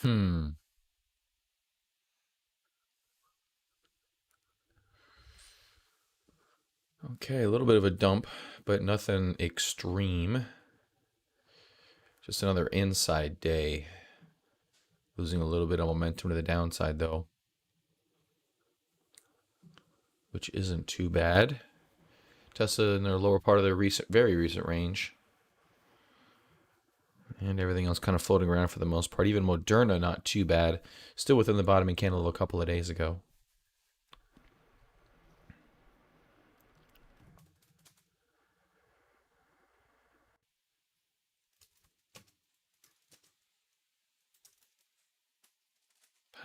Hmm. Okay, a little bit of a dump, but nothing extreme. Just another inside day. Losing a little bit of momentum to the downside, though, which isn't too bad. Tesla in their lower part of their very recent range. And everything else kind of floating around for the most part. Even Moderna, not too bad. Still within the bottoming candle a couple of days ago.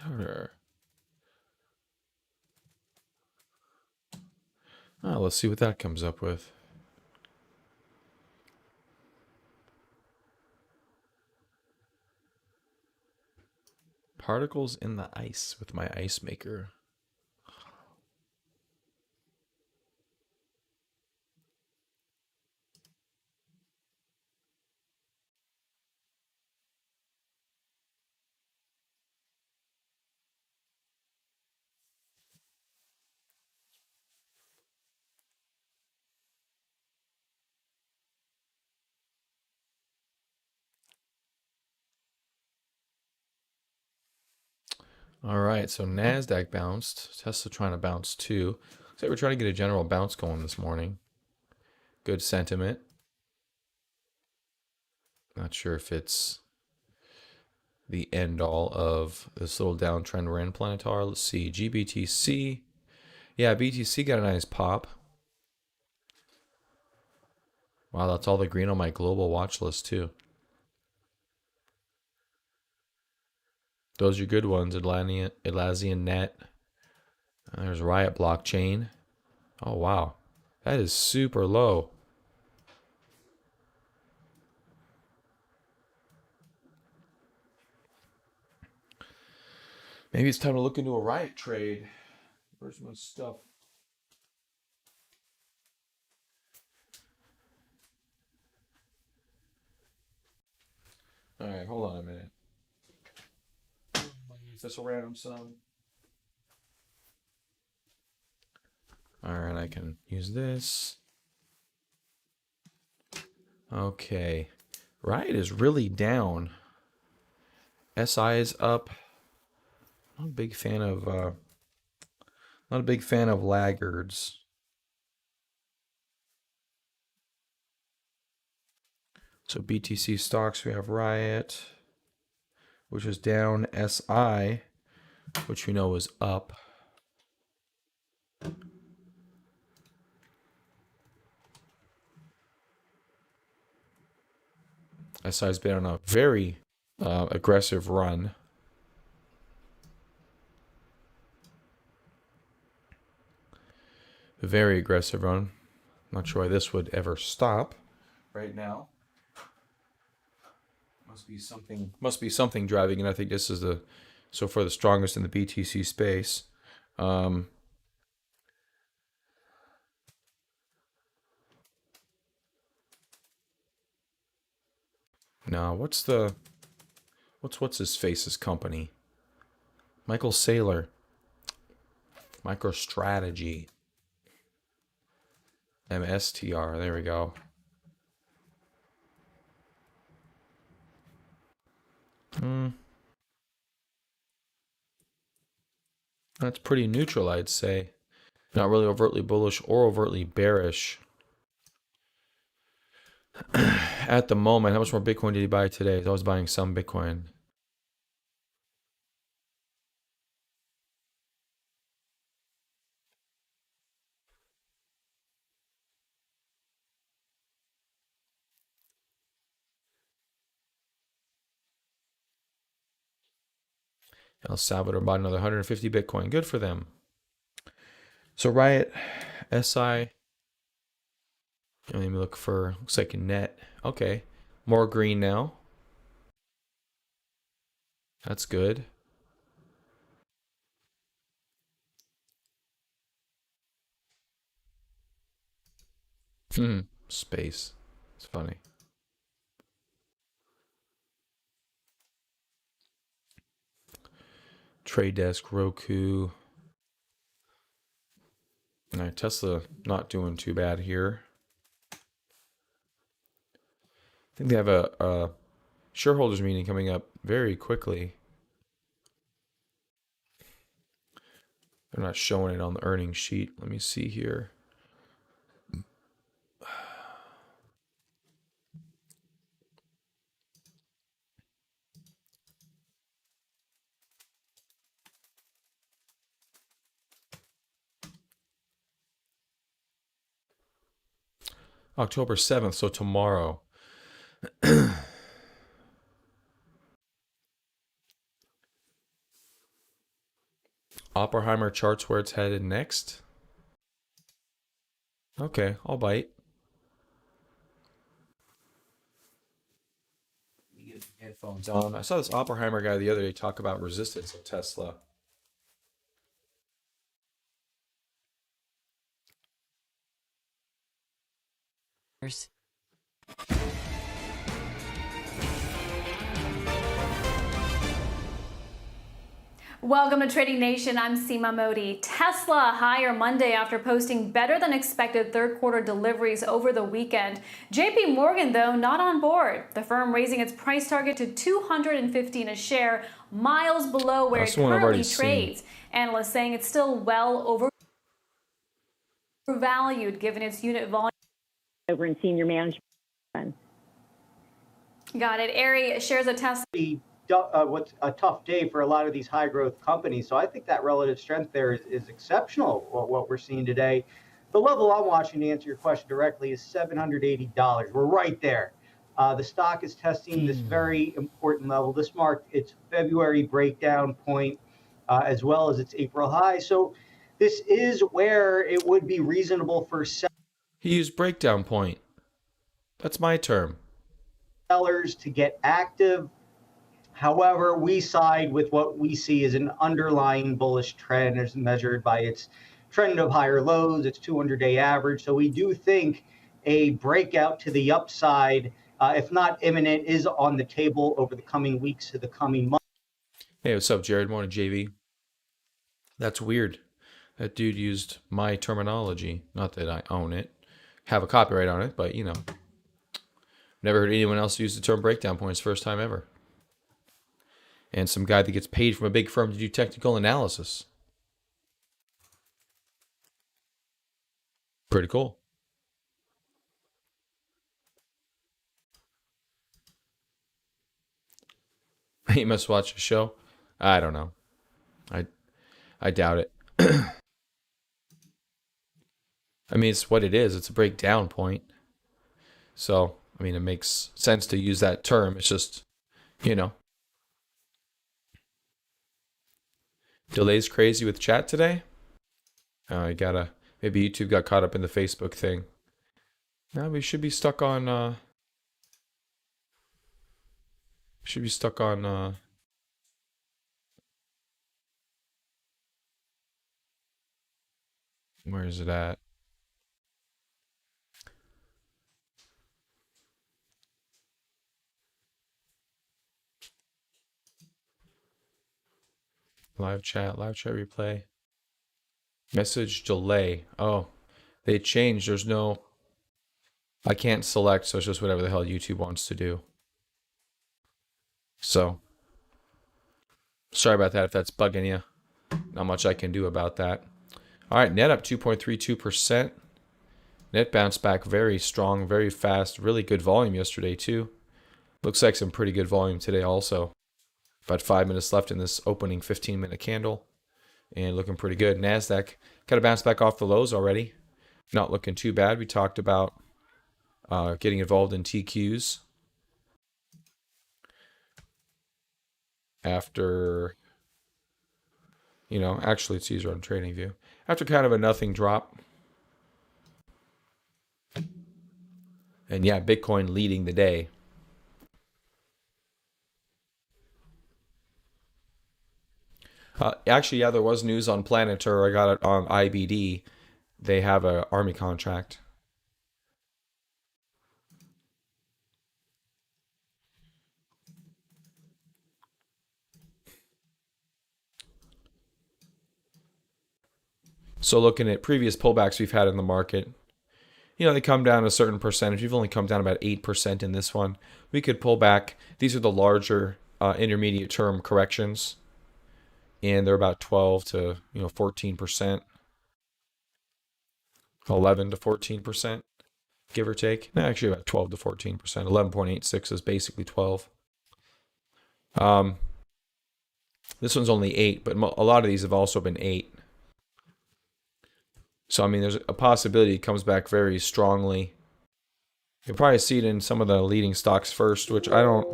Powder. Oh, let's see what that comes up with. Particles in the ice with my ice maker. All right, so NASDAQ bounced. Tesla trying to bounce too. Looks like we're trying to get a general bounce going this morning. Good sentiment. Not sure if it's the end all of this little downtrend we're in. Planetar, let's see. GBTC. Yeah, BTC got a nice pop. Wow, that's all the green on my global watch list too. Those are good ones. Atlassian Net. There's Riot Blockchain. Oh, wow. That is super low. Maybe it's time to look into a Riot trade. Where's my stuff? All right, hold on a minute. Use this random some. All right, I can use this. Okay. Riot is really down. SI is up. Not a big fan of not a big fan of laggards. So BTC stocks, we have Riot, which is down. SI, which we know is up. SI's been on a very aggressive run. A very aggressive run. Not sure why this would ever stop right now. Must be something driving, and I think this is the so far the strongest in the BTC space. Um, now, what's his face's company? Michael Saylor, MicroStrategy, MSTR. There we go. Hmm, that's pretty neutral, I'd say. Not really overtly bullish or overtly bearish at the moment. How much more Bitcoin did he buy today? I was buying some Bitcoin. El Salvador bought another 150 Bitcoin. Good for them. So Riot, SI. Let me look for, looks like a net. Okay. More green now. That's good. Space. It's funny. Trade Desk, Roku. All right, Tesla not doing too bad here. I think they have a shareholders meeting coming up very quickly. They're not showing it on the earnings sheet. Let me see here. October 7th, so tomorrow. Oppenheimer charts where it's headed next. Okay, I'll bite. Get headphones on. I saw this Oppenheimer guy the other day talk about resistance of Tesla. Welcome to Trading Nation. I'm Seema Modi. Tesla higher Monday after posting better than expected third quarter deliveries over the weekend. JP Morgan, though, not on board. The firm raising its price target to $215 a share, miles below where it currently trades. Analysts saying it's still well overvalued given its unit volume. Over in senior management. Got it. Ari shares a Tesla. What's a tough day for a lot of these high growth companies. So I think that relative strength there is exceptional, what we're seeing today. The level I'm watching, to answer your question directly, is $780. We're right there. The stock is testing this very important level. This marked its February breakdown point as well as its April high. So this is where it would be reasonable for sellers. He used breakdown point. That's my term. Sellers to get active. However, we side with what we see as an underlying bullish trend as measured by its trend of higher lows, its 200-day average. So we do think a breakout to the upside, if not imminent, is on the table over the coming weeks to the coming months. Hey, what's up, Jared? Morning, JV. That's weird. That dude used my terminology. Not that I own it, have a copyright on it, but you know. Never heard anyone else use the term breakdown points. First time ever. And some guy that gets paid from a big firm to do technical analysis. Pretty cool. He must watch a show. I don't know. I doubt it. I mean, it's what it is. It's a breakdown point. So, I mean, it makes sense to use that term. It's just, you know. Delays crazy with chat today? Maybe YouTube got caught up in the Facebook thing. No, we should be stuck on, where is it at? Live chat replay. Message delay. Oh, they changed. There's no, I can't select, so it's just whatever the hell YouTube wants to do. So, sorry about that if that's bugging you. Not much I can do about that. All right, net up 2.32%. Net bounced back very strong, very fast. Really good volume yesterday, too. Looks like some pretty good volume today also. About 5 minutes left in this opening 15-minute candle. And looking pretty good. NASDAQ kind of bounced back off the lows already. Not looking too bad. We talked about getting involved in TQs after Actually it's easier on TradingView. After kind of a nothing drop. And yeah, Bitcoin leading the day. Actually, yeah, there was news on Planeter. I got it on IBD. They have an army contract. So looking at previous pullbacks we've had in the market, they come down a certain percentage. We've only come down about 8% in this one. We could pull back. These are the larger intermediate term corrections, and they're about 12 to 14%, 11 to 14%, give or take. No, actually about 12 to 14%. 11.86 is basically 12. This one's only 8, but a lot of these have also been 8. So, there's a possibility it comes back very strongly. You'll probably see it in some of the leading stocks first, which I don't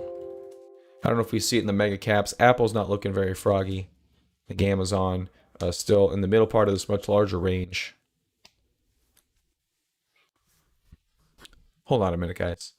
know if we see it in the mega caps. Apple's not looking very froggy. The Amazon still in the middle part of this much larger range. Hold on a minute, guys.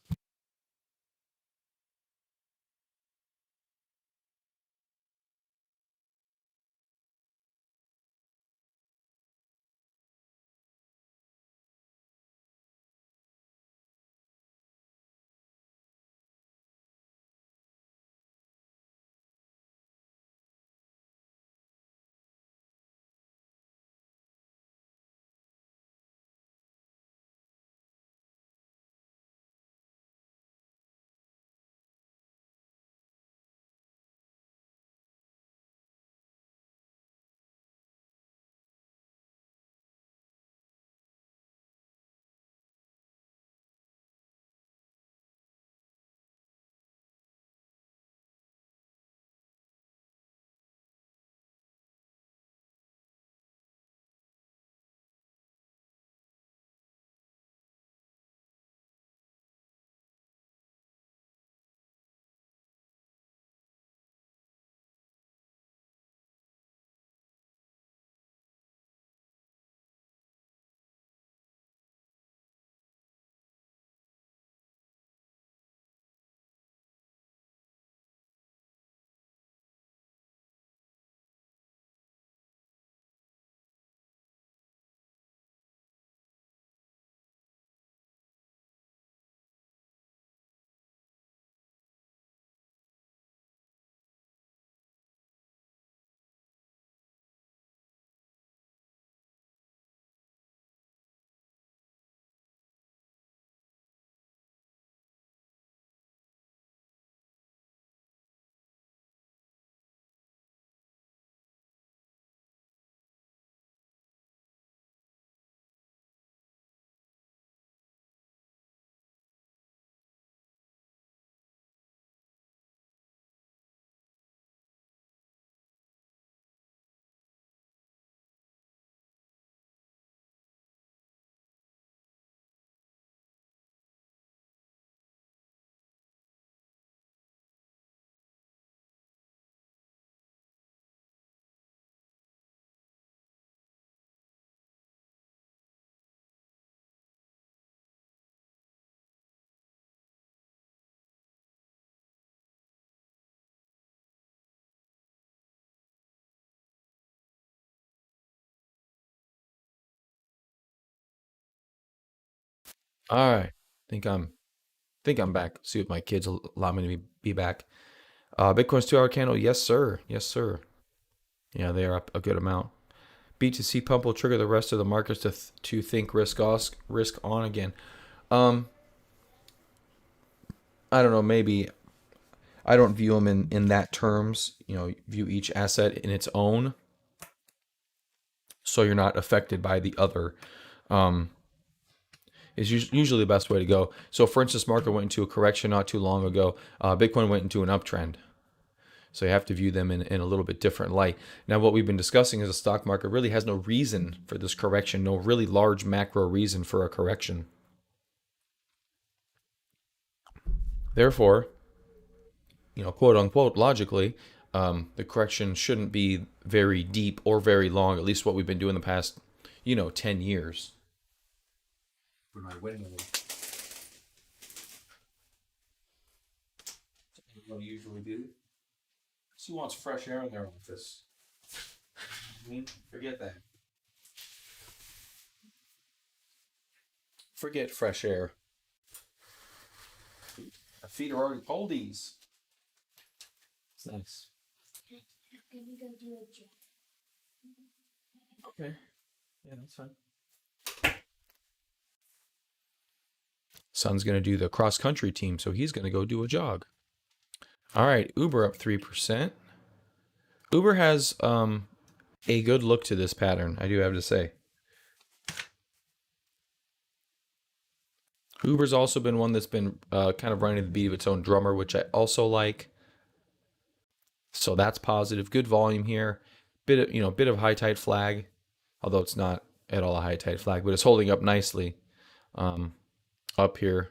All right. Think I'm back. See if my kids will allow me to be back. Bitcoin's 2-hour candle. Yes, sir. Yes, sir. Yeah, they are up a good amount. BTC pump will trigger the rest of the markets to think risk on again. I don't know. Maybe I don't view them in that terms. View each asset in its own, so you're not affected by the other. Is usually the best way to go. So, for instance, market went into a correction not too long ago. Bitcoin went into an uptrend. So you have to view them in a little bit different light. Now, what we've been discussing is the stock market really has no reason for this correction, no really large macro reason for a correction. Therefore, quote unquote, logically, the correction shouldn't be very deep or very long, at least what we've been doing the past, 10 years. What am I winning with? What I usually do. Who wants fresh air in their office? Forget that. Forget fresh air. My feet are already oldies. It's nice. Okay. Yeah, that's fine. Son's going to do the cross country team, so he's going to go do a jog. All right, Uber up 3%. Uber has a good look to this pattern, I do have to say. Uber's also been one that's been kind of running the beat of its own drummer, which I also like. So that's positive. Good volume here. Bit of high tide flag, although it's not at all a high tide flag, but it's holding up nicely up here.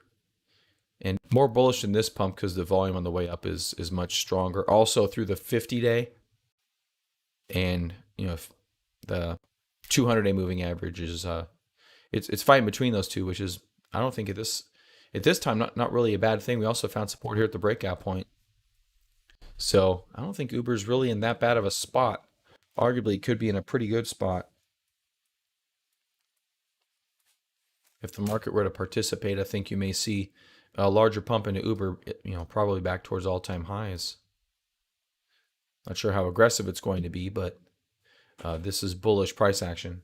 And more bullish than this pump because the volume on the way up is much stronger. Also through the 50-day and the 200-day moving average is it's fighting between those two, which is I don't think at this time not really a bad thing. We also found support here at the breakout point. So I don't think Uber's really in that bad of a spot. Arguably could be in a pretty good spot. If the market were to participate, I think you may see a larger pump into Uber, probably back towards all-time highs. Not sure how aggressive it's going to be, but this is bullish price action.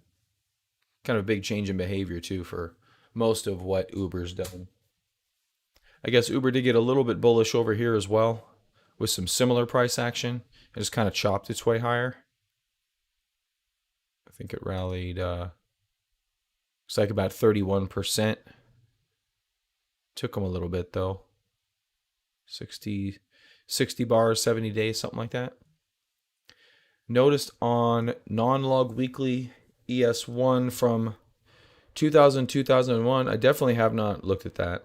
Kind of a big change in behavior, too, for most of what Uber's done. I guess Uber did get a little bit bullish over here as well, with some similar price action. It just kind of chopped its way higher. I think it rallied, looks like about 31%. Took them a little bit though. 60 bars, 70 days, something like that. Noticed on non-log weekly ES1 from 2001, I definitely have not looked at that.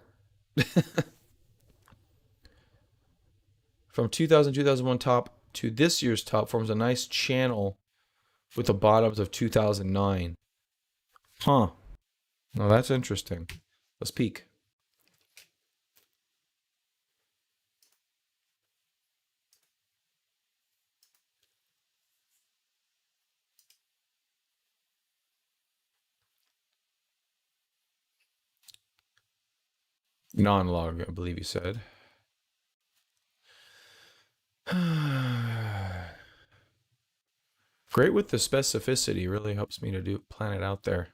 From 2001 top to this year's top forms a nice channel with the bottoms of 2009. Huh. Now that's interesting. Let's peek. Non-log, I believe you said. Great with the specificity, really helps me to plan it out there.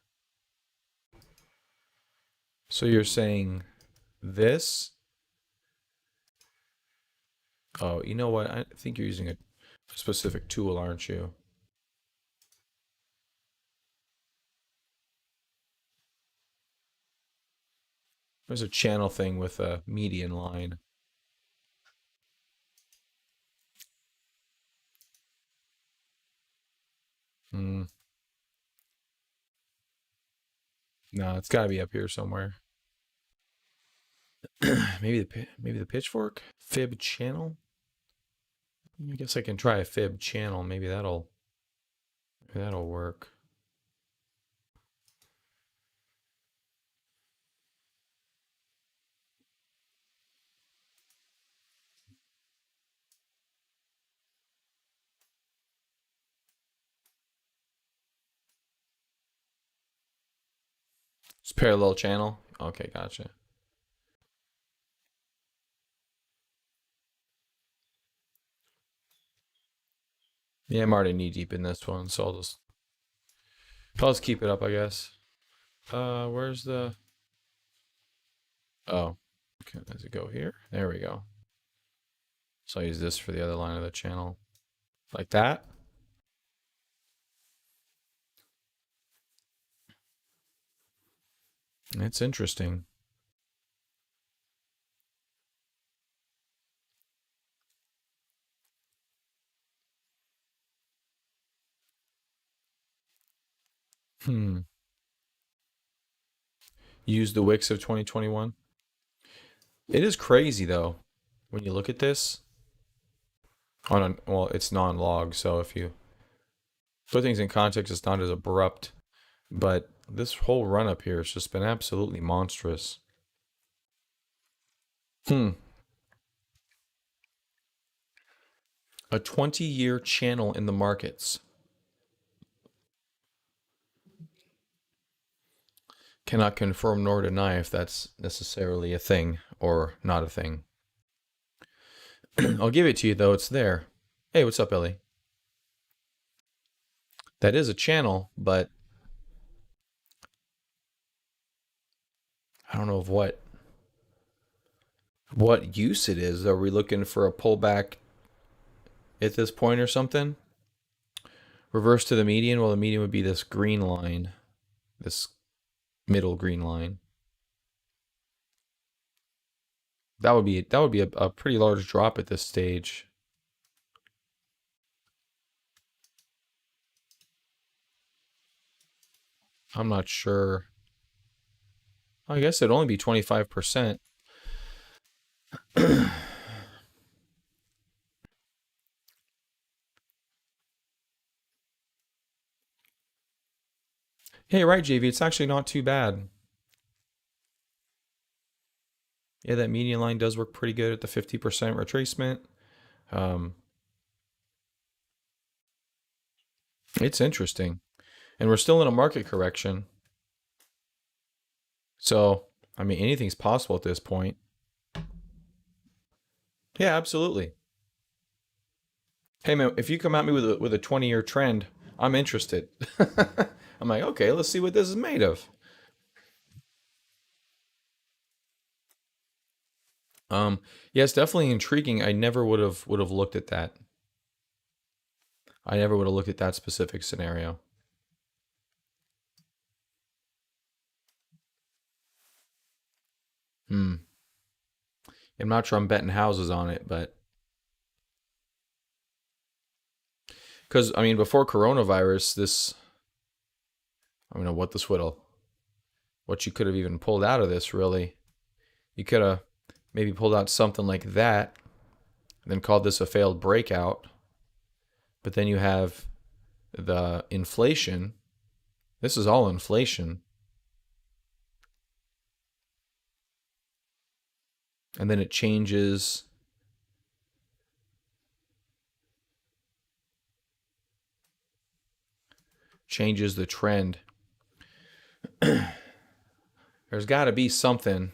So you're saying this? Oh, you know what? I think you're using a specific tool, aren't you? There's a channel thing with a median line. No, it's got to be up here somewhere. maybe the pitchfork fib channel. I guess I can try a fib channel. Maybe that'll work. It's parallel channel. Okay, gotcha. Yeah, I'm already knee deep in this one, so I'll just keep it up, I guess. Where's the? Oh, okay. Does it go here? There we go. So I'll use this for the other line of the channel, like that. It's interesting. Use the wicks of 2021. It is crazy though, when you look at this. Well, it's non-log, so if you put things in context, it's not as abrupt. But this whole run up here has just been absolutely monstrous. A 20-year channel in the markets. Cannot confirm nor deny if that's necessarily a thing or not a thing. I'll give it to you though, it's there. Hey, what's up, Ellie? That is a channel, but I don't know of what use it is. Are we looking for a pullback at this point or something? Reverse to the median. Well, the median would be this green line, this middle green line. That would be a pretty large drop at this stage. I'm not sure. I guess it'd only be 25%. Hey, right, JV, it's actually not too bad. Yeah, that median line does work pretty good at the 50% retracement. It's interesting. And we're still in a market correction. So, I mean, anything's possible at this point. Yeah, absolutely. Hey, man, if you come at me with a 20-year trend, I'm interested. I'm like, okay, let's see what this is made of. Yeah, it's definitely intriguing. I never would have looked at that. I never would have looked at that specific scenario. I'm not sure I'm betting houses on it, but because I mean, before coronavirus, I don't know what what you could have even pulled out of this. Really, you could have maybe pulled out something like that, and then called this a failed breakout. But then you have the inflation. This is all inflation. And then it changes the trend. There's got to be something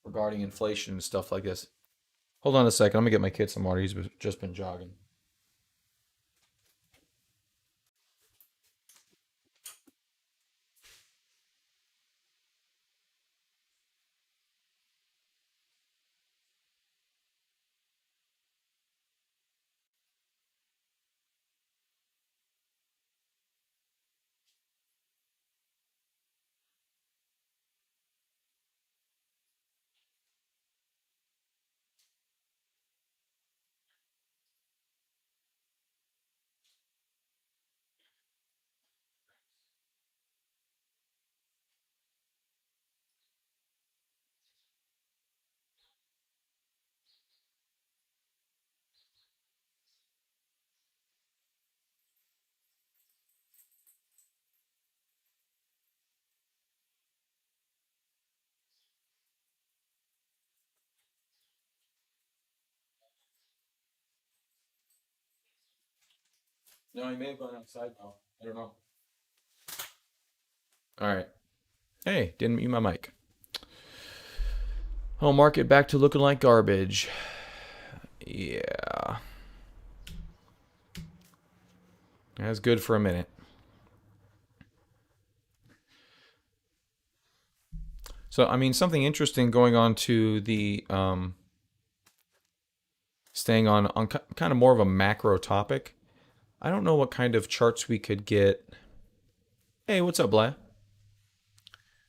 regarding inflation and stuff like this. Hold on a second. I'm going to get my kid some water. He's just been jogging. No, he may have gone outside now. I don't know. All right. Hey, didn't mute my mic. Oh, market back to looking like garbage. Yeah. That's good for a minute. So, I mean, something interesting going on to the staying on kind of more of a macro topic. I don't know what kind of charts we could get. Hey, what's up, Blah?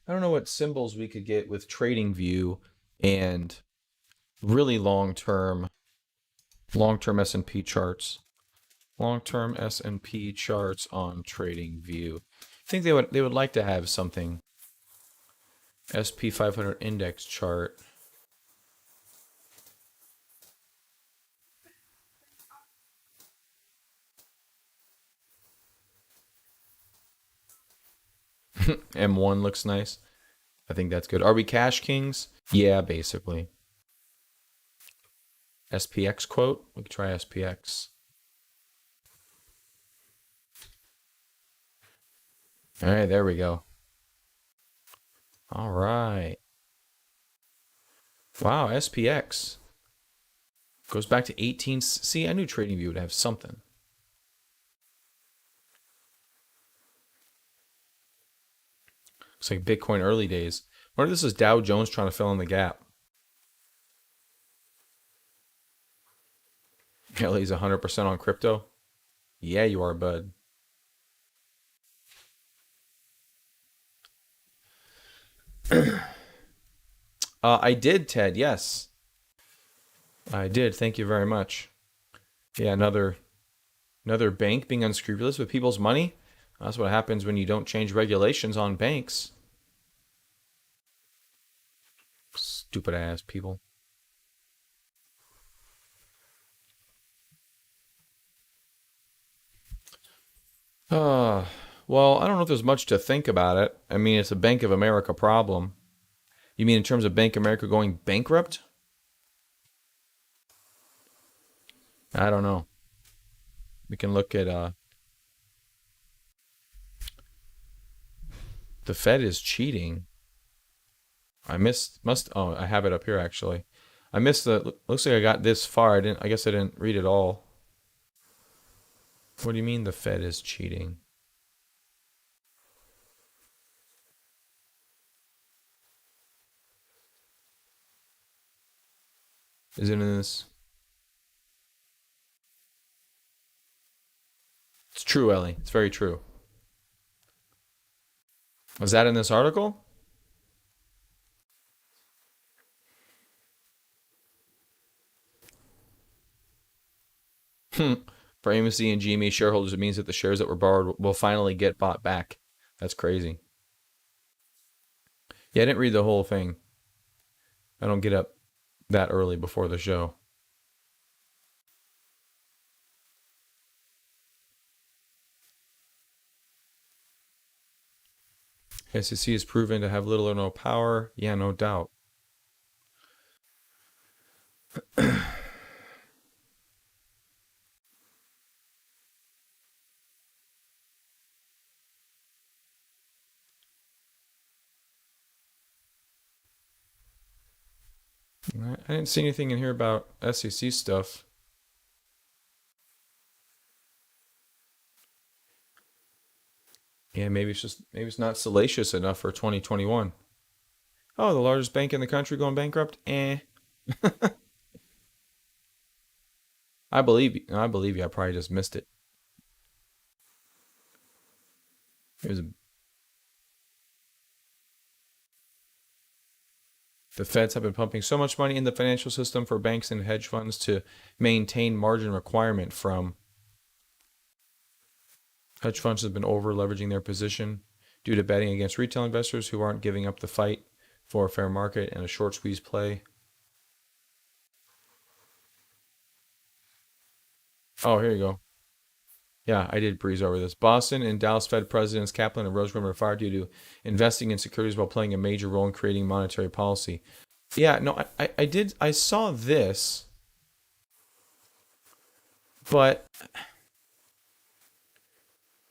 I don't know what symbols we could get with TradingView and really long-term S&P charts. Long-term S&P charts on TradingView. I think they would like to have something. SP 500 index chart. M1 looks nice. I think that's good. Are we cash kings? Yeah, basically. SPX quote. We can try SPX. All right, there we go. All right. Wow, SPX. Goes back to 18. See, I knew TradingView would have something. Looks like Bitcoin early days. I wonder if this is Dow Jones trying to fill in the gap. Kelly's 100% on crypto. Yeah, you are, bud. I did, Ted. Yes, I did. Thank you very much. Yeah, another bank being unscrupulous with people's money. That's what happens when you don't change regulations on banks. Stupid ass people. Well, I don't know if there's much to think about it. I mean, it's a Bank of America problem. You mean in terms of Bank of America going bankrupt? I don't know. We can look at the Fed is cheating. I have it up here actually. I missed looks like I got this far. I guess I didn't read it all. What do you mean the Fed is cheating? Is it in this? It's true, Ellie. It's very true. Was that in this article? For AMC and GME shareholders, it means that the shares that were borrowed will finally get bought back. That's crazy. Yeah, I didn't read the whole thing. I don't get up that early before the show. SEC is proven to have little or no power. Yeah, no doubt. I didn't see anything in here about SEC stuff. Yeah, maybe it's not salacious enough for 2021. Oh, the largest bank in the country going bankrupt? I believe you. I probably just missed it. The feds have been pumping so much money in the financial system for banks and hedge funds to maintain margin requirement from. Hedge funds have been over leveraging their position due to betting against retail investors who aren't giving up the fight for a fair market and a short squeeze play. Oh, here you go. Yeah, I did breeze over this. Boston and Dallas Fed Presidents Kaplan and Rose were fired due to investing in securities while playing a major role in creating monetary policy. Yeah, no, I did. I saw this, but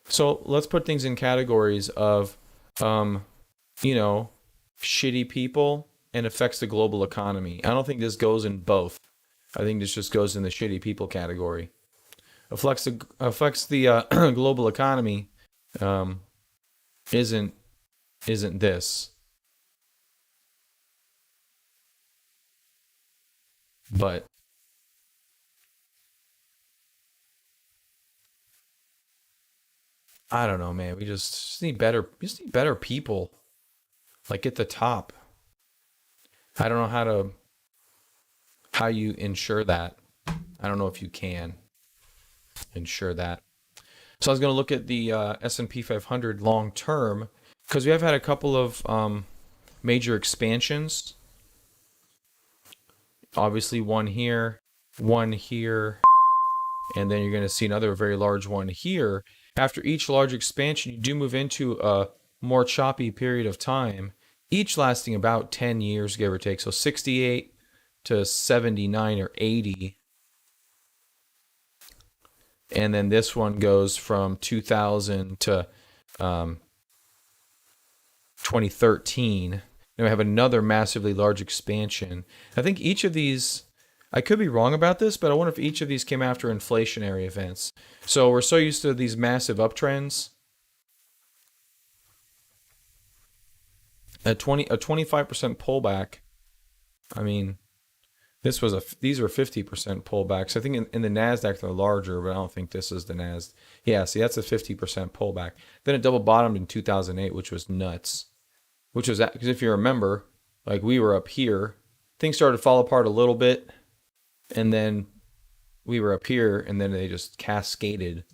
so let's put things in categories of, shitty people and affects the global economy. I don't think this goes in both. I think this just goes in the shitty people category. Affects the global economy isn't this, but I don't know, man. We just need better people, like at the top. I don't know how you ensure that. I don't know if you can ensure that. So I was going to look at the S&P 500 long term because we have had a couple of major expansions. Obviously one here, and then you're going to see another very large one here. After each large expansion, you do move into more choppy period of time, each lasting about 10 years, give or take. So 68 to 79 or 80. And then this one goes from 2000 to 2013. Then we have another massively large expansion. I think each of these, I could be wrong about this, but I wonder if each of these came after inflationary events. So we're so used to these massive uptrends. A 25% pullback. I mean, these are 50% pullbacks. I think in the NASDAQ they're larger, but I don't think this is the NASDAQ. Yeah, see, that's a 50% pullback. Then it double bottomed in 2008, which was nuts. Which was, because if you remember, like we were up here, things started to fall apart a little bit, and then we were up here, and then they just cascaded,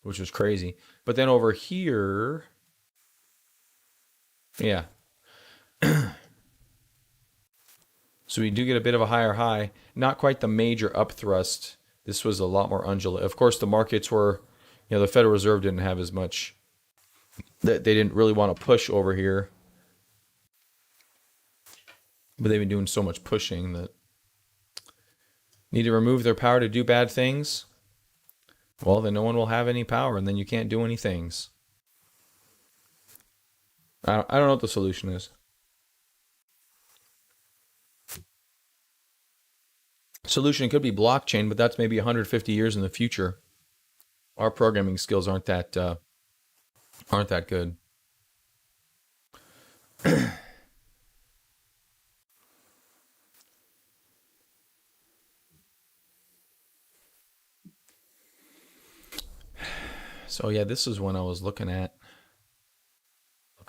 which was crazy. But then over here, yeah. So we do get a bit of a higher high, not quite the major upthrust. This was a lot more undulate. Of course, the markets were, the Federal Reserve didn't have as much. They didn't really want to push over here, but they've been doing so much pushing that need to remove their power to do bad things. Well, then no one will have any power, and then you can't do any things. I don't know what the solution is. Solution could be blockchain, but that's maybe 150 years in the future. Our programming skills aren't that good. So yeah, this is one I was looking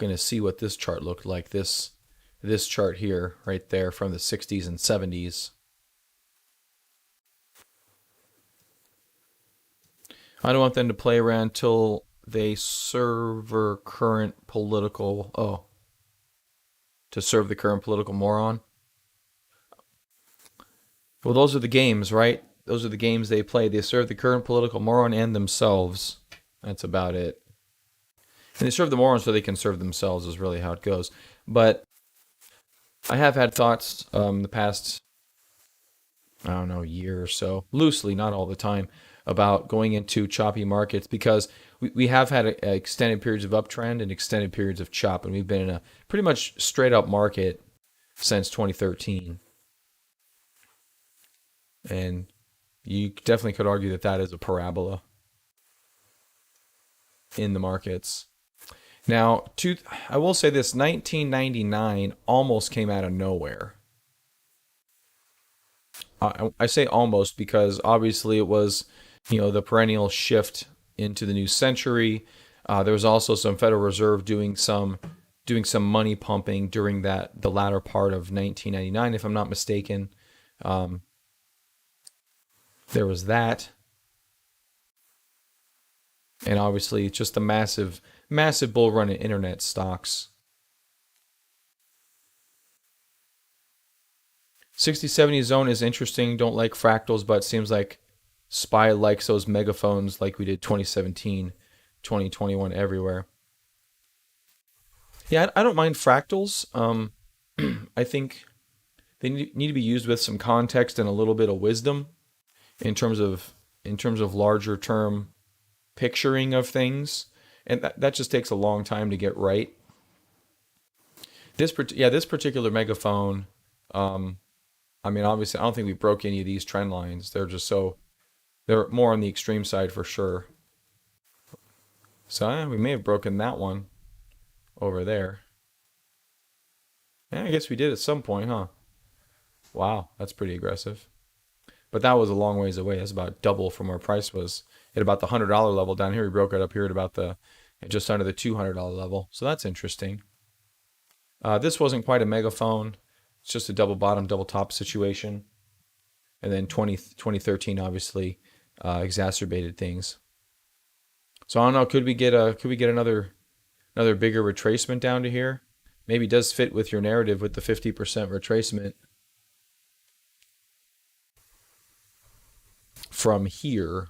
to see what this chart looked like. This chart here, right there, from the 60s and 70s. I don't want them to play around till they serve the current political moron. Well, those are the games, right? Those are the games they play. They serve the current political moron and themselves. That's about it. And they serve the moron so they can serve themselves is really how it goes. But I have had thoughts the past, I don't know, year or so, loosely, not all the time, about going into choppy markets, because we have had extended periods of uptrend and extended periods of chop, and we've been in a pretty much straight up market since 2013. And you definitely could argue that that is a parabola in the markets. Now, I will say this, 1999 almost came out of nowhere. I say almost because obviously it was, the perennial shift into the new century. There was also some Federal Reserve doing some money pumping during the latter part of 1999, if I'm not mistaken. There was that. And obviously just the massive bull run in internet stocks. 60-70 zone is interesting. Don't like fractals, but seems like SPY likes those megaphones like we did 2017, 2021 everywhere. Yeah, I don't mind fractals. I think they need to be used with some context and a little bit of wisdom in terms of larger term picturing of things, and that just takes a long time to get right. This particular megaphone, I mean, obviously, I don't think we broke any of these trend lines. They're more on the extreme side for sure. So we may have broken that one over there. Yeah, I guess we did at some point, huh? Wow, that's pretty aggressive. But that was a long ways away. That's about double from where price was at about the $100 level. Down here, we broke it up here at about just under the $200 level. So that's interesting. This wasn't quite a megaphone. It's just a double bottom, double top situation. And then 2013 obviously exacerbated things. So I don't know. Could we get another bigger retracement down to here? Maybe it does fit with your narrative with the 50% retracement from here.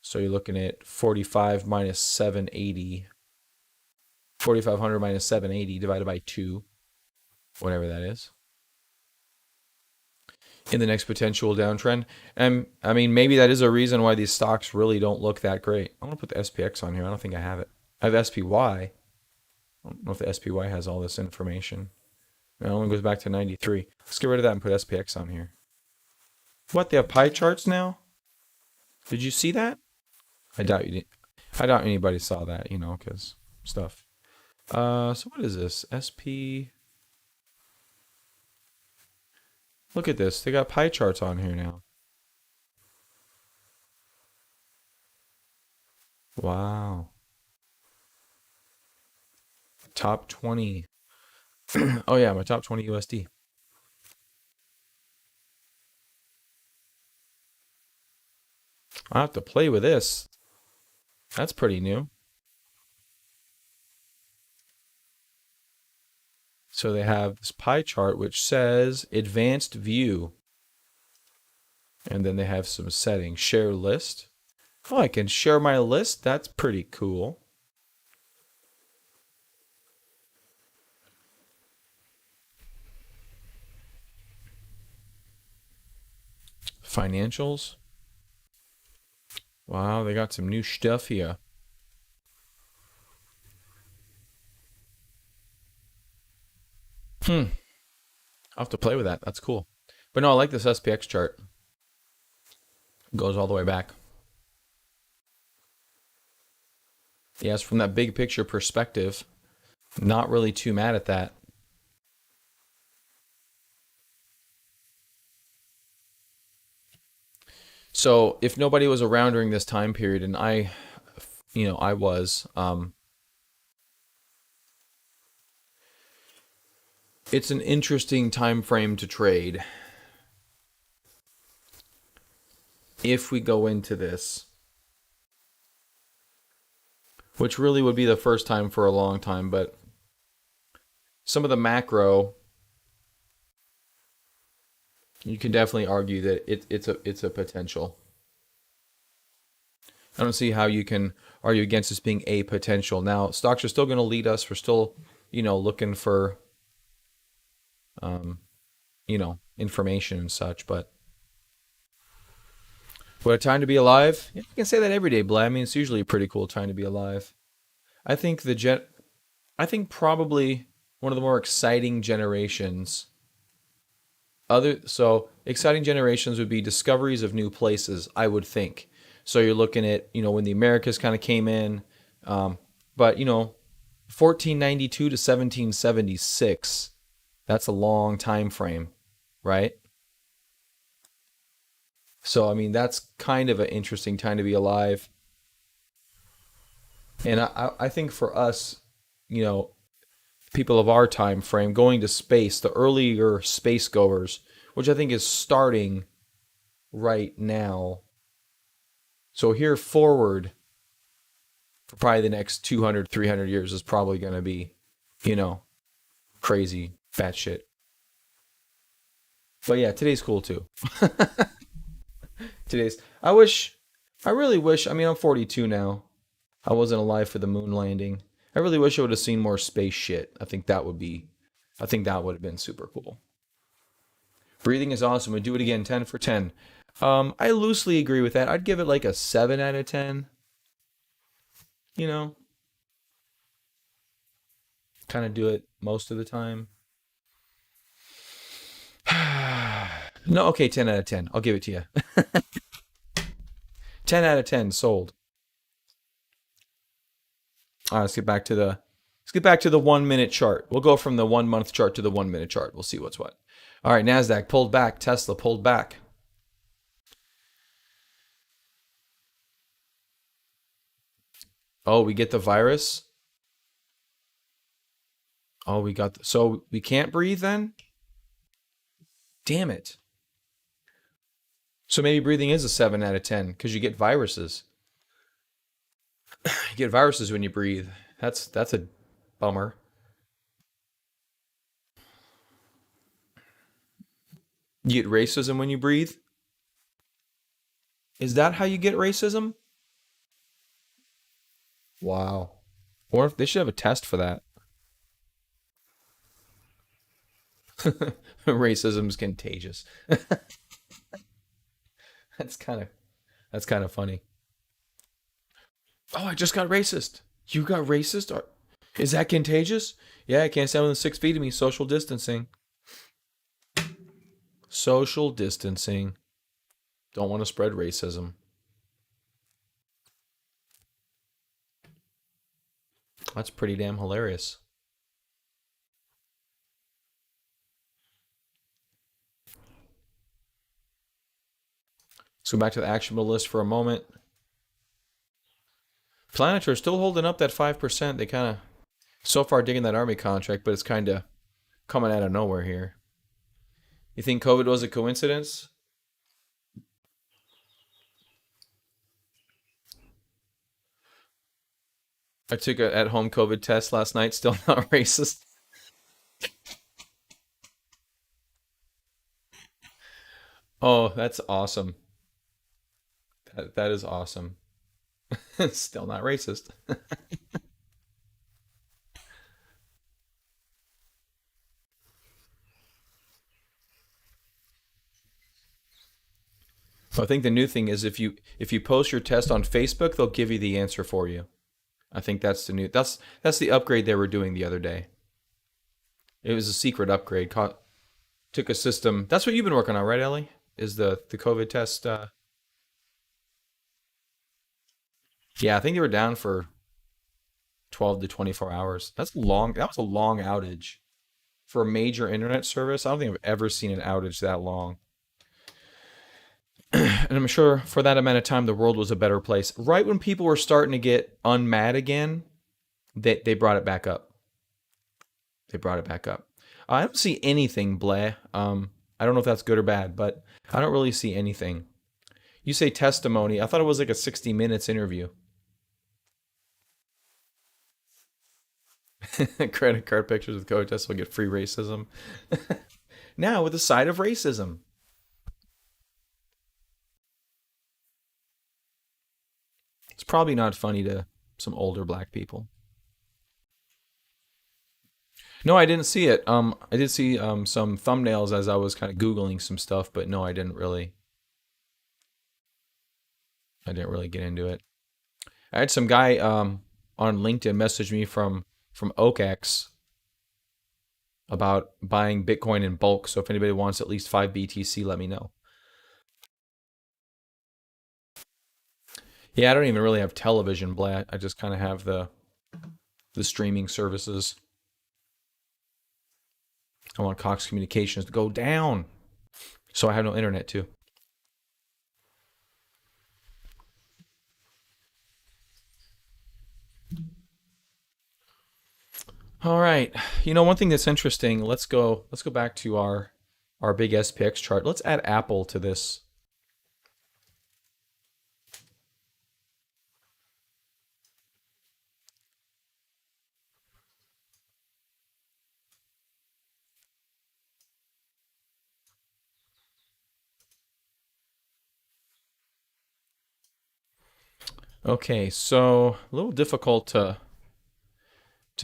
So you're looking at 45 minus 780. 4,500 minus 780 divided by 2, whatever that is, in the next potential downtrend. And I mean, maybe that is a reason why these stocks really don't look that great. I'm going to put the SPX on here. I don't think I have it. I have SPY. I don't know if the SPY has all this information. It only goes back to 93. Let's get rid of that and put SPX on here. What, they have pie charts now? Did you see that? I doubt you did. I doubt anybody saw that, you know, because stuff. So what is this? SP. Look at this. They got pie charts on here now. Wow. Top 20. Oh yeah, my top 20 USD. I have to play with this. That's pretty new. So they have this pie chart which says advanced view. And then they have some settings. Share list. Oh, I can share my list. That's pretty cool. Financials. Wow, they got some new stuff here. I'll have to play with that. That's cool. But no, I like this SPX chart. It goes all the way back. Yes, from that big picture perspective, not really too mad at that. So if nobody was around during this time period, and I was, it's an interesting time frame to trade. If we go into this, which really would be the first time for a long time, but some of the macro, you can definitely argue that it's a potential. I don't see how you can argue against this being a potential. Now, stocks are still going to lead us. We're still, looking for, information and such. But what a time to be alive. You can say that every day, Blay. I mean, it's usually a pretty cool time to be alive. I think probably one of the more exciting generations. Exciting generations would be discoveries of new places, I would think. So you're looking at, when the Americas kind of came in, but 1492 to 1776, that's a long time frame, right? So, I mean, that's kind of an interesting time to be alive. And I think for us, people of our time frame, going to space, the earlier space goers, which I think is starting right now. So here forward, for probably the next 200, 300 years is probably going to be, crazy, fat shit. But yeah, today's cool too. I really wish, I'm 42 now. I wasn't alive for the moon landing. I really wish I would have seen more space shit. I think that would have been super cool. Breathing is awesome. I'd do it again, 10 for 10. I loosely agree with that. I'd give it like a 7 out of 10. Kind of do it most of the time. No, okay, 10 out of 10. I'll give it to you. 10 out of 10 sold. All right, let's get back to the 1 minute chart. We'll go from the 1 month chart to the 1 minute chart. We'll see what's what. All right, NASDAQ pulled back. Tesla pulled back. Oh, we get the virus. Oh, so we can't breathe then? Damn it. So maybe breathing is a 7 out of 10 because you get viruses. You get viruses when you breathe. That's a bummer. You get racism when you breathe? Is that how you get racism? Wow. Or if they should have a test for that. Racism's contagious. That's kind of funny. Oh, I just got racist. You got racist? Is that contagious? Yeah, I can't stand within 6 feet of me. Social distancing. Social distancing. Don't want to spread racism. That's pretty damn hilarious. Let's go back to the actionable list for a moment. Planeter still holding up that 5%. They kind of, so far, digging that Army contract, but it's kind of coming out of nowhere here. You think COVID was a coincidence? I took an at-home COVID test last night. Still not racist. Oh, that's awesome. That is awesome. Still not racist. I think the new thing is if you post your test on Facebook, they'll give you the answer for you. I think that's that's the upgrade they were doing the other day. It was a secret upgrade. Took a system. That's what you've been working on, right, Ellie? Is the COVID test? Yeah, I think they were down for 12 to 24 hours. That's long. That was a long outage for a major internet service. I don't think I've ever seen an outage that long. And I'm sure for that amount of time, the world was a better place. Right when people were starting to get unmad again, they brought it back up. They brought it back up. I don't see anything, Bleh. I don't know if that's good or bad, but I don't really see anything. You say testimony. I thought it was like a 60 minutes interview. Credit card pictures with COVID tests will get free racism. Now with a side of racism. It's probably not funny to some older black people. No, I didn't see it. I did see some thumbnails as I was kind of Googling some stuff, but no, I didn't really get into it. I had some guy on LinkedIn message me from OakX about buying Bitcoin in bulk. So if anybody wants at least 5 BTC, let me know. Yeah, I don't even really have television, Blatt. I just kind of have the streaming services. I want Cox Communications to go down. So I have no internet too. All right. You know, one thing that's interesting, let's go back to our big SPX chart. Let's add Apple to this. Okay, so a little difficult to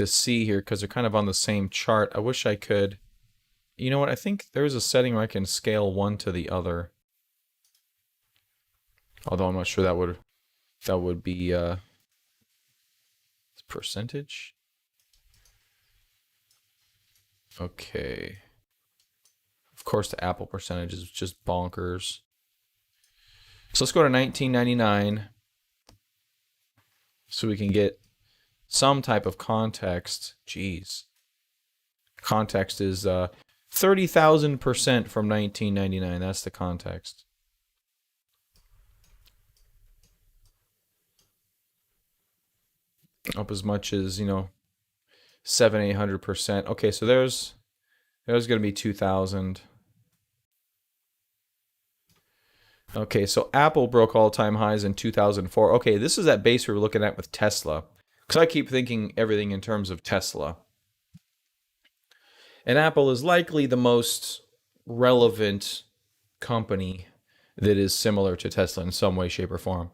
see here because they're kind of on the same chart. I wish I could. You know what? I think there's a setting where I can scale one to the other. Although I'm not sure that would be percentage. Okay. Of course, the Apple percentage is just bonkers. So let's go to 1999. So we can get some type of context. Jeez. Context is 30,000% from 1999. That's the context. Up as much as, 700-800%. Okay, so there's going to be 2,000. Okay, so Apple broke all-time highs in 2004. Okay, this is that base we were looking at with Tesla. Because I keep thinking everything in terms of Tesla. And Apple is likely the most relevant company that is similar to Tesla in some way, shape, or form.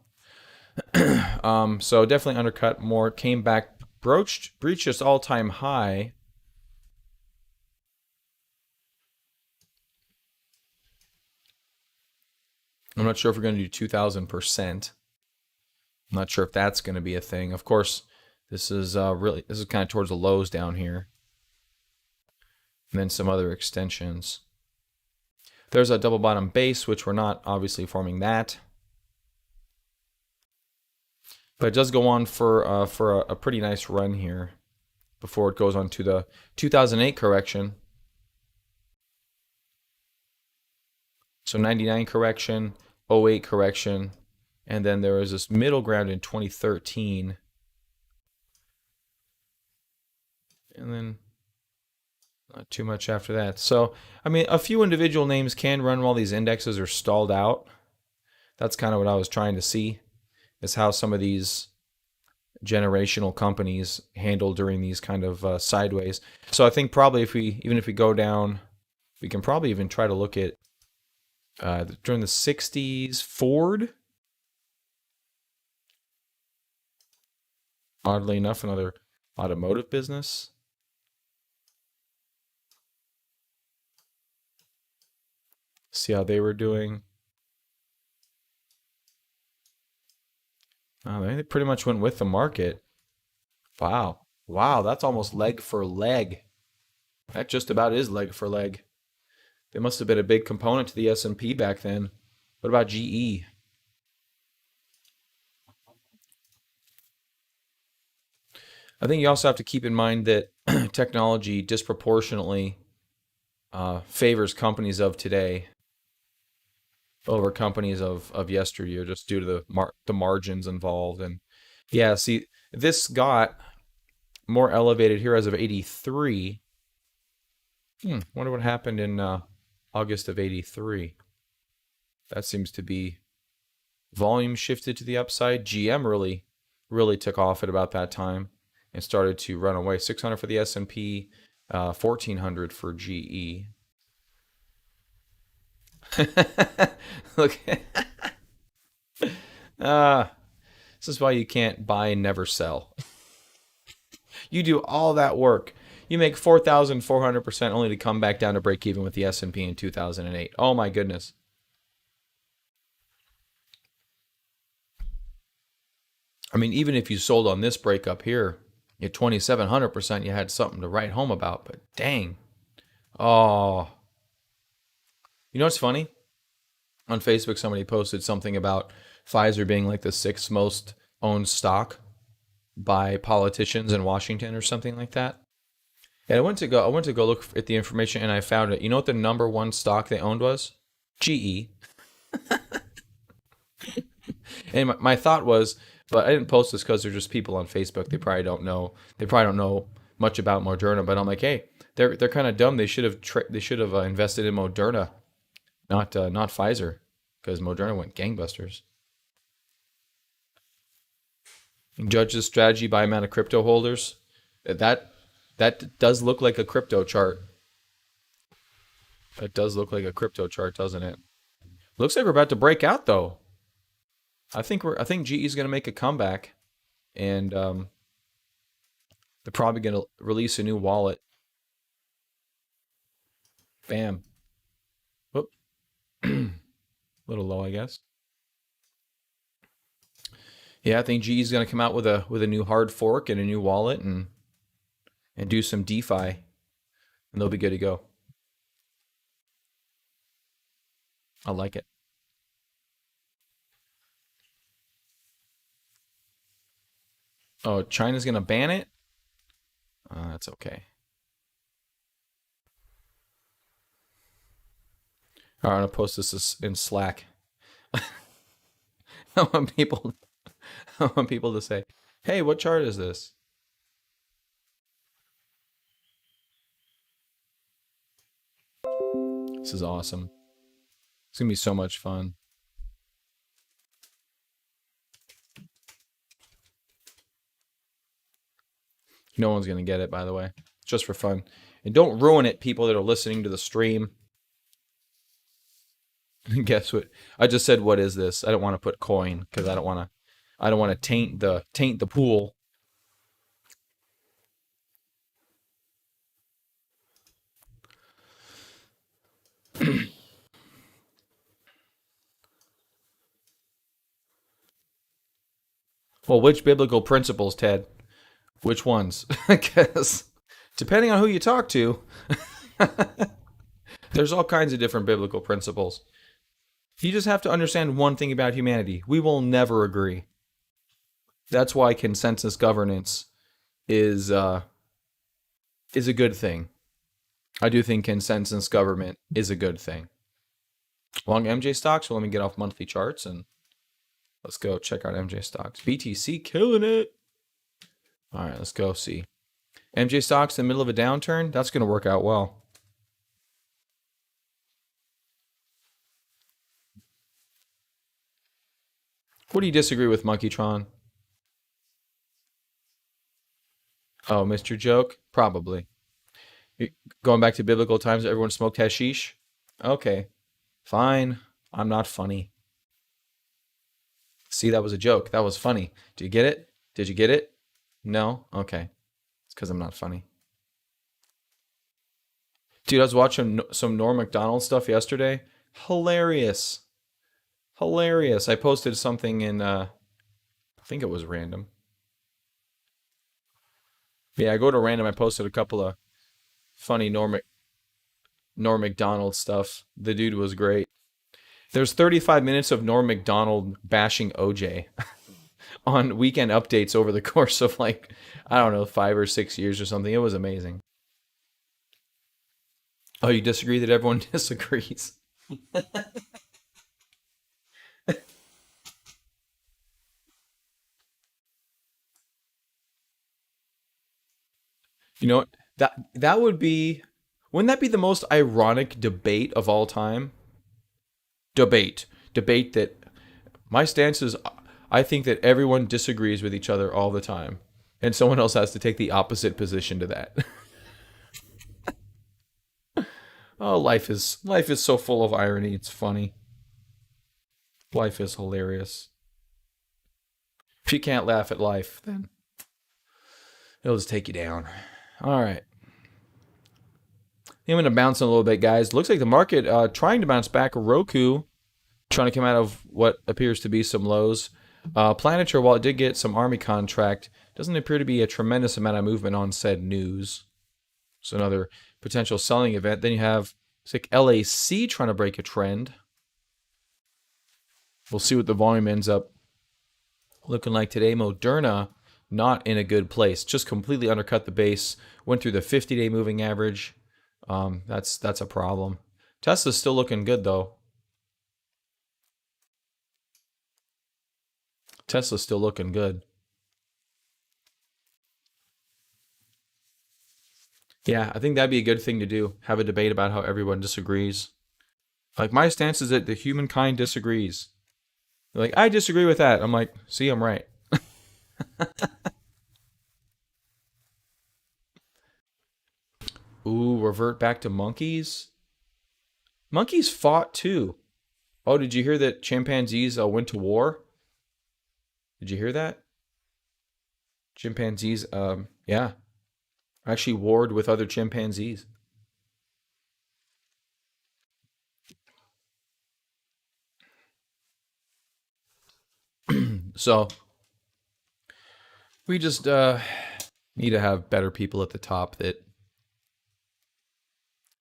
So definitely undercut more, came back breached its all-time high. I'm not sure if we're going to do 2,000%. I'm not sure if that's going to be a thing. Of course, this is kind of towards the lows down here. And then some other extensions. There's a double bottom base, which we're not obviously forming that. But it does go on for a pretty nice run here before it goes on to the 2008 correction. So 99 correction, 08 correction, and then there was this middle ground in 2013. And then not too much after that. So, I mean, a few individual names can run while these indexes are stalled out. That's kind of what I was trying to see, is how some of these generational companies handle during these kind of sideways. So I think probably even if we go down, we can probably even try to look at during the 60s, Ford. Oddly enough, another automotive business. See how they were doing. They pretty much went with the market. Wow. Wow, that's almost leg for leg. That just about is leg for leg. They must have been a big component to the S&P back then. What about GE? I think you also have to keep in mind that technology disproportionately favors companies of today over companies of yesteryear, just due to the margins involved. And yeah, see, this got more elevated here as of 83. Wonder what happened in August of 83. That seems to be volume shifted to the upside. GM really took off at about that time and started to run away. 600 for the S&P, 1,400 for GE. Look, this is why you can't buy and never sell. You do all that work. You make 4,400% only to come back down to break even with the S&P in 2008. Oh my goodness. I mean, even if you sold on this breakup here, at 2,700%, you had something to write home about. But dang. Oh. You know what's funny? On Facebook, somebody posted something about Pfizer being like the 6th most owned stock by politicians in Washington or something like that. And I went to go look at the information, and I found it. You know what the number one stock they owned was? GE. And my thought was, but I didn't post this because they're just people on Facebook. They probably don't know. They probably don't know much about Moderna. But I'm like, hey, they're kind of dumb. They should have invested in Moderna, not Pfizer, because Moderna went gangbusters. Judge the strategy by amount of crypto holders. That does look like a crypto chart. That does look like a crypto chart, doesn't it? Looks like we're about to break out, though. I think GE is going to make a comeback, and they're probably going to release a new wallet. Bam. Whoop. A little low, I guess. Yeah, I think GE is going to come out with a new hard fork and a new wallet and do some DeFi, and they'll be good to go. I like it. Oh, China's going to ban it? That's okay. All right, I'm going to post this in Slack. I want people to say, hey, what chart is this? This is awesome. It's going to be so much fun. No one's going to get it, by the way. It's just for fun. And don't ruin it, people that are listening to the stream. Guess what? I just said, what is this? I don't want to put coin because I don't want to taint the pool. Well, which biblical principles, Ted? Which ones? Because depending on who you talk to, there's all kinds of different biblical principles. You just have to understand one thing about humanity. We will never agree. That's why consensus governance is a good thing. I do think consensus government is a good thing. Long MJ stocks, well, let me get off monthly charts and let's go check out MJ stocks. BTC killing it. All right, let's go see. MJ stocks in the middle of a downturn, that's going to work out well. What do you disagree with, Monkeytron? Oh, Mr. Joke? Probably. Going back to biblical times, everyone smoked hashish? Okay, fine. I'm not funny. See, that was a joke. That was funny. Do you get it? Did you get it? No? Okay. It's because I'm not funny. Dude, I was watching some Norm Macdonald stuff yesterday. Hilarious. Hilarious. I posted something in, I think it was random. Yeah, I go to random. I posted a couple of funny Norm Macdonald stuff. The dude was great. There's 35 minutes of Norm Macdonald bashing OJ on weekend updates over the course of like, I don't know, 5 or 6 years or something. It was amazing. Oh, you disagree that everyone disagrees? You know what? That would be, wouldn't that be the most ironic debate of all time? Debate that my stance is, I think that everyone disagrees with each other all the time, and someone else has to take the opposite position to that. Oh, life is so full of irony. It's funny. Life is hilarious. If you can't laugh at life, then it'll just take you down. All right. I'm going to bounce a little bit, guys. Looks like the market trying to bounce back. Roku trying to come out of what appears to be some lows. Planeter, while it did get some Army contract, doesn't appear to be a tremendous amount of movement on said news. So another potential selling event. Then you have, it's like LAC trying to break a trend. We'll see what the volume ends up looking like today. Moderna, not in a good place. Just completely undercut the base. Went through the 50-day moving average. That's a problem. Tesla's still looking good, though. Tesla's still looking good. Yeah, I think that'd be a good thing to do. Have a debate about how everyone disagrees. Like, my stance is that the humankind disagrees. They're like, I disagree with that. I'm like, see, I'm right. Ooh, revert back to monkeys? Monkeys fought too. Oh, did you hear that chimpanzees went to war? Did you hear that? Chimpanzees, yeah, actually warred with other chimpanzees. So, we just need to have better people at the top that,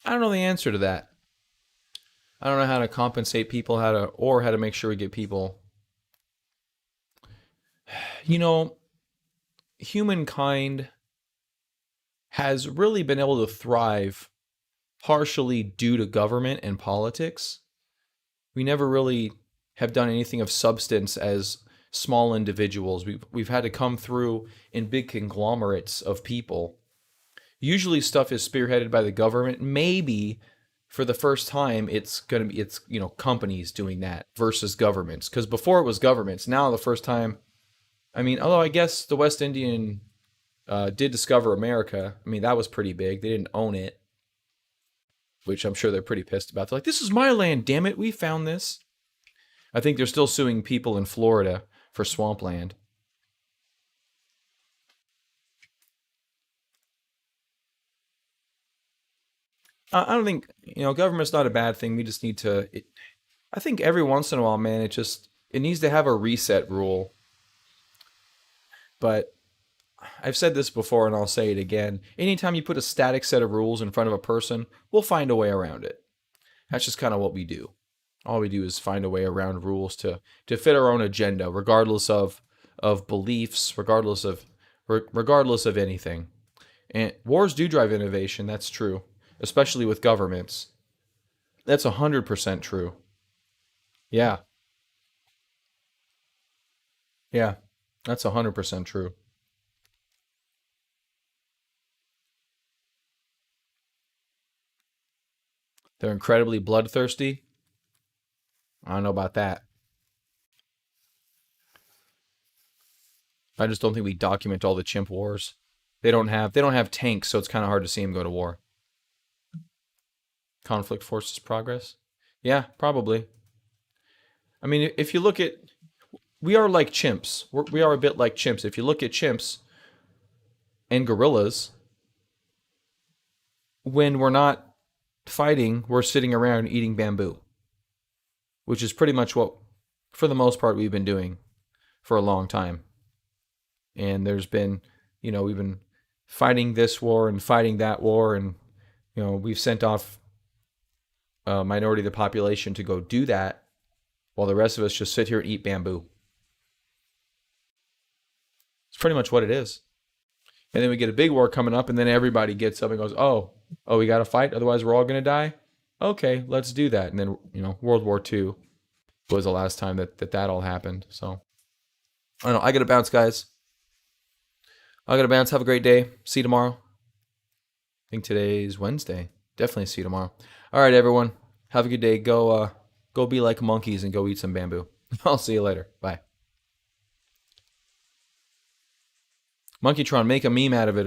I don't know the answer to that. I don't know how to compensate people, how to make sure we get people. You know, humankind has really been able to thrive partially due to government and politics. We never really have done anything of substance as small individuals. We've had to come through in big conglomerates of people. Usually stuff is spearheaded by the government. Maybe for the first time it's companies doing that versus governments. Because before it was governments. Now the first time, I mean, although I guess the West Indian did discover America. I mean, that was pretty big. They didn't own it, which I'm sure they're pretty pissed about. They're like, this is my land, damn it. We found this. I think they're still suing people in Florida for swampland. I don't think, government's not a bad thing. We just need to, I think every once in a while, man, it needs to have a reset rule. But I've said this before and I'll say it again. Anytime you put a static set of rules in front of a person, we'll find a way around it. That's just kind of what we do. All we do is find a way around rules to fit our own agenda, regardless of beliefs, regardless of anything. And wars do drive innovation, that's true, especially with governments. That's 100% true. Yeah. Yeah, that's 100% true. They're incredibly bloodthirsty. I don't know about that. I just don't think we document all the chimp wars. They don't have tanks, so it's kind of hard to see them go to war. Conflict forces progress? Yeah, probably. I mean, if you look at, we are like chimps. We are a bit like chimps. If you look at chimps and gorillas, when we're not fighting, we're sitting around eating bamboo, which is pretty much what, for the most part, we've been doing for a long time. And there's been, we've been fighting this war and fighting that war, and, we've sent off a minority of the population to go do that, while the rest of us just sit here and eat bamboo. It's pretty much what it is. And then we get a big war coming up, and then everybody gets up and goes, oh, we got to fight, otherwise we're all going to die? Okay, let's do that. And then, World War II was the last time that all happened. So, I don't know. I got to bounce, guys. I got to bounce. Have a great day. See you tomorrow. I think today's Wednesday. Definitely see you tomorrow. All right, everyone. Have a good day. Go be like monkeys and go eat some bamboo. I'll see you later. Bye. Monkeytron, make a meme out of it or